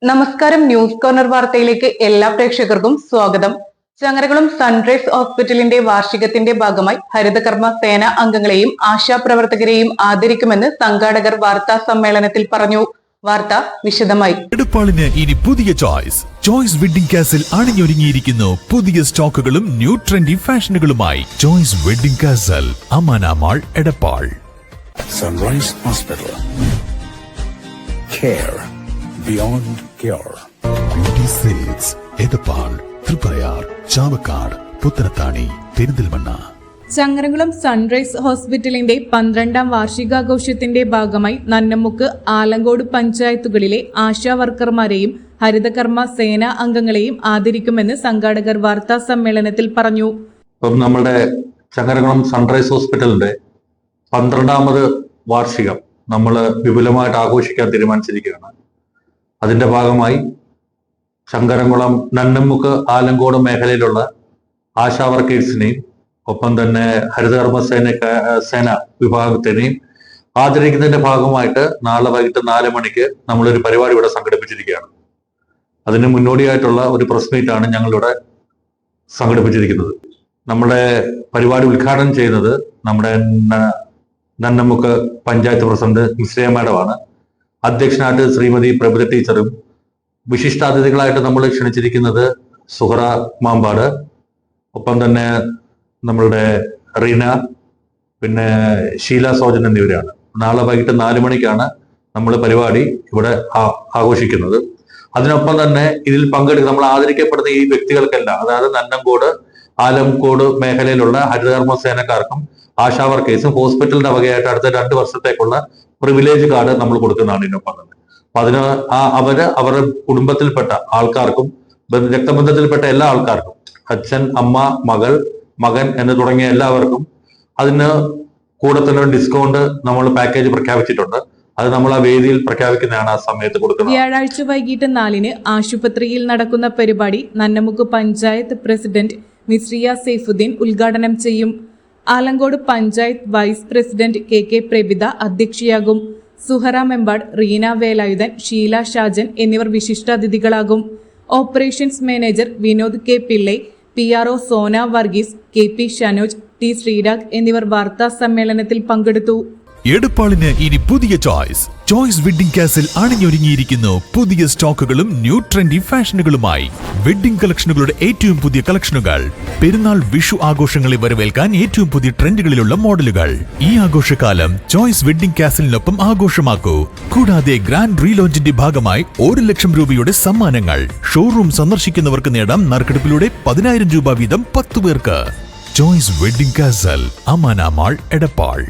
നമസ്കാരം. News corner വാർത്തയിലേക്ക് എല്ലാ പ്രേക്ഷകർക്കും സ്വാഗതം. ചങ്ങരകുളം സൺറൈസ് ഹോസ്പിറ്റലിന്റെ വാർഷികത്തിന്റെ ഭാഗമായി ഹരിതകർമ്മ സേന അംഗങ്ങളെയും ആശാപ്രവർത്തകരെയും ആദരിക്കുമെന്ന് സംഘാടകർ വാർത്താ സമ്മേളനത്തിൽ പറഞ്ഞു. വാർത്ത വിശദമായി. എടപ്പാളിന് ഇനി പുതിയ ചോയ്സ് വെഡിംഗ് കാസിൽ അണിഞ്ഞൊരുങ്ങിയിരിക്കുന്നു പുതിയ സ്റ്റോക്കുകളും ന്യൂ ട്രെൻഡി ഫാഷനുകളുമായി. Choice wedding castle, Amana mall, Edappal. Sunrise hospital, care beyond cure. Beauty silks, Edappal, Triprayar, Chavakkad, Puthanathani, Perinthalmanna. Changaramkulam sunrise ഹോസ്പിറ്റലിന്റെ 12ാം വാർഷികാഘോഷത്തിന്റെ ഭാഗമായി നന്നമുക്ക്, ആലങ്കോട് പഞ്ചായത്തുകളിലെ ആശാ വർക്കർമാരെയും ഹരിതകർമ്മ സേനാ അംഗങ്ങളെയും ആദരിക്കുമെന്ന് സംഘാടകർ വാർത്താ സമ്മേളനത്തിൽ പറഞ്ഞു. നമ്മുടെ ചങ്ങരകുളം സൺറൈസ് ഹോസ്പിറ്റലിന്റെ 12ാമത് വാർഷികം നമ്മൾ വിപുലമായിട്ട് ആഘോഷിക്കാൻ തീരുമാനിച്ചിരിക്കുകയാണ്. അതിന്റെ ഭാഗമായി ചങ്ങരകുളം നന്നമുക്ക്, ആലങ്കോട് മേഖലയിലുള്ള ആശാ വർക്കേഴ്സിനെയും ഒപ്പം തന്നെ ഹരിതകർമ്മ സേന വിഭാഗത്തിനെയും ആദരിക്കുന്നതിന്റെ ഭാഗമായിട്ട് നാളെ വൈകിട്ട് 4 മണിക്ക് നമ്മളൊരു പരിപാടി ഇവിടെ സംഘടിപ്പിച്ചിരിക്കുകയാണ്. അതിന് മുന്നോടിയായിട്ടുള്ള ഒരു പ്രസ് മീറ്റാണ് ഞങ്ങളിവിടെ സംഘടിപ്പിച്ചിരിക്കുന്നത്. നമ്മുടെ പരിപാടി ഉദ്ഘാടനം ചെയ്യുന്നത് നമ്മുടെ നന്നമുക്ക് പഞ്ചായത്ത് പ്രസിഡന്റ് മിശ്രയ മാഡമാണ്. അധ്യക്ഷനായിട്ട് ശ്രീമതി പ്രഭുല ടീച്ചറും, വിശിഷ്ടാതിഥികളായിട്ട് നമ്മൾ ക്ഷണിച്ചിരിക്കുന്നത് സുഹറ മാമ്പാട്, ഒപ്പം തന്നെ നമ്മളുടെ റീന, പിന്നെ ഷീല സോജൻ എന്നിവരാണ്. നാളെ വൈകിട്ട് 4 മണിക്കാണ് നമ്മൾ പരിപാടി ഇവിടെ ആഘോഷിക്കുന്നത്. അതിനൊപ്പം തന്നെ ഇതിൽ പങ്കെടുക്കുന്ന നമ്മൾ ആദരിക്കപ്പെടുന്ന ഈ വ്യക്തികൾക്കെല്ലാം, അതായത് നന്നങ്കോട്, ആലംകോട് മേഖലയിലുള്ള ഹരിതകർമ്മ സേനക്കാർക്കും ആശാ വർക്കേഴ്സും ഹോസ്പിറ്റലിന്റെ വകയായിട്ട് അടുത്ത 2 വർഷത്തേക്കുള്ള പ്രിവിലേജ് കാർഡ് നമ്മൾ കൊടുക്കുന്നതാണ്. ഇതിനൊപ്പം തന്നെ അപ്പൊ അതിന് അവരുടെ കുടുംബത്തിൽപ്പെട്ട ആൾക്കാർക്കും രക്തബന്ധത്തിൽപ്പെട്ട എല്ലാ ആൾക്കാർക്കും, അച്ഛൻ, അമ്മ, മകൻ എന്ന് തുടങ്ങിയ എല്ലാവർക്കും അതിന് കൂടെ തന്നെ ഡിസ്കൗണ്ട് നമ്മൾ പാക്കേജ് പ്രഖ്യാപിച്ചിട്ടുണ്ട്. അത് നമ്മൾ ആ വേദിയിൽ പ്രഖ്യാപിക്കുന്നതാണ് ആ സമയത്ത് കൊടുക്കുന്നത്. വ്യാഴാഴ്ച വൈകിട്ട് 4-ന് ആശുപത്രിയിൽ നടക്കുന്ന പരിപാടി നന്നമുക്ക് പഞ്ചായത്ത് പ്രസിഡന്റ് മിശ്രിയ സൈഫുദ്ദീൻ ഉദ്ഘാടനം ചെയ്യും. Alankode panchayat vice president K Prabhitha അധ്യക്ഷയാകും. സുഹറ മെമ്പാട്, റീന വേലായുധൻ, ഷീല ഷാജൻ എന്നിവർ വിശിഷ്ടാതിഥികളാകും. Operations manager Vinod K Pillai, PRO Sona Varghese, KP Shanoj, T Sreerag എന്നിവർ വാർത്താ സമ്മേളനത്തിൽ പങ്കെടുത്തു. എടപ്പാളിന് ഇനി പുതിയ ചോയ്സ് വെഡിംഗ് കാസിൽ അണിഞ്ഞൊരുങ്ങിയിരിക്കുന്നു പുതിയ സ്റ്റോക്കുകളും ന്യൂ ട്രെൻഡി ഫാഷനുകളുമായി. വെഡിംഗ് കളക്ഷനുകളുടെ ഏറ്റവും പുതിയ കളക്ഷനുകൾ, പെരുന്നാൾ, വിഷു ആഘോഷങ്ങളെ വരവേൽക്കാൻ ഏറ്റവും പുതിയ ട്രെൻഡുകളിലുള്ള മോഡലുകൾ. ഈ ആഘോഷകാലം ചോയ്സ് വെഡിംഗ് കാസിലിനൊപ്പം ആഘോഷമാക്കൂ. കൂടാതെ ഗ്രാൻഡ് റീലോഞ്ചിന്റെ ഭാഗമായി 1 ലക്ഷം രൂപയുടെ സമ്മാനങ്ങൾ. ഷോറൂം സന്ദർശിക്കുന്നവർക്ക് നേടാം നറുക്കെടുപ്പിലൂടെ 10,000 രൂപ വീതം 10 പേർക്ക്. Choice wedding castle, Amana mall, Edappal.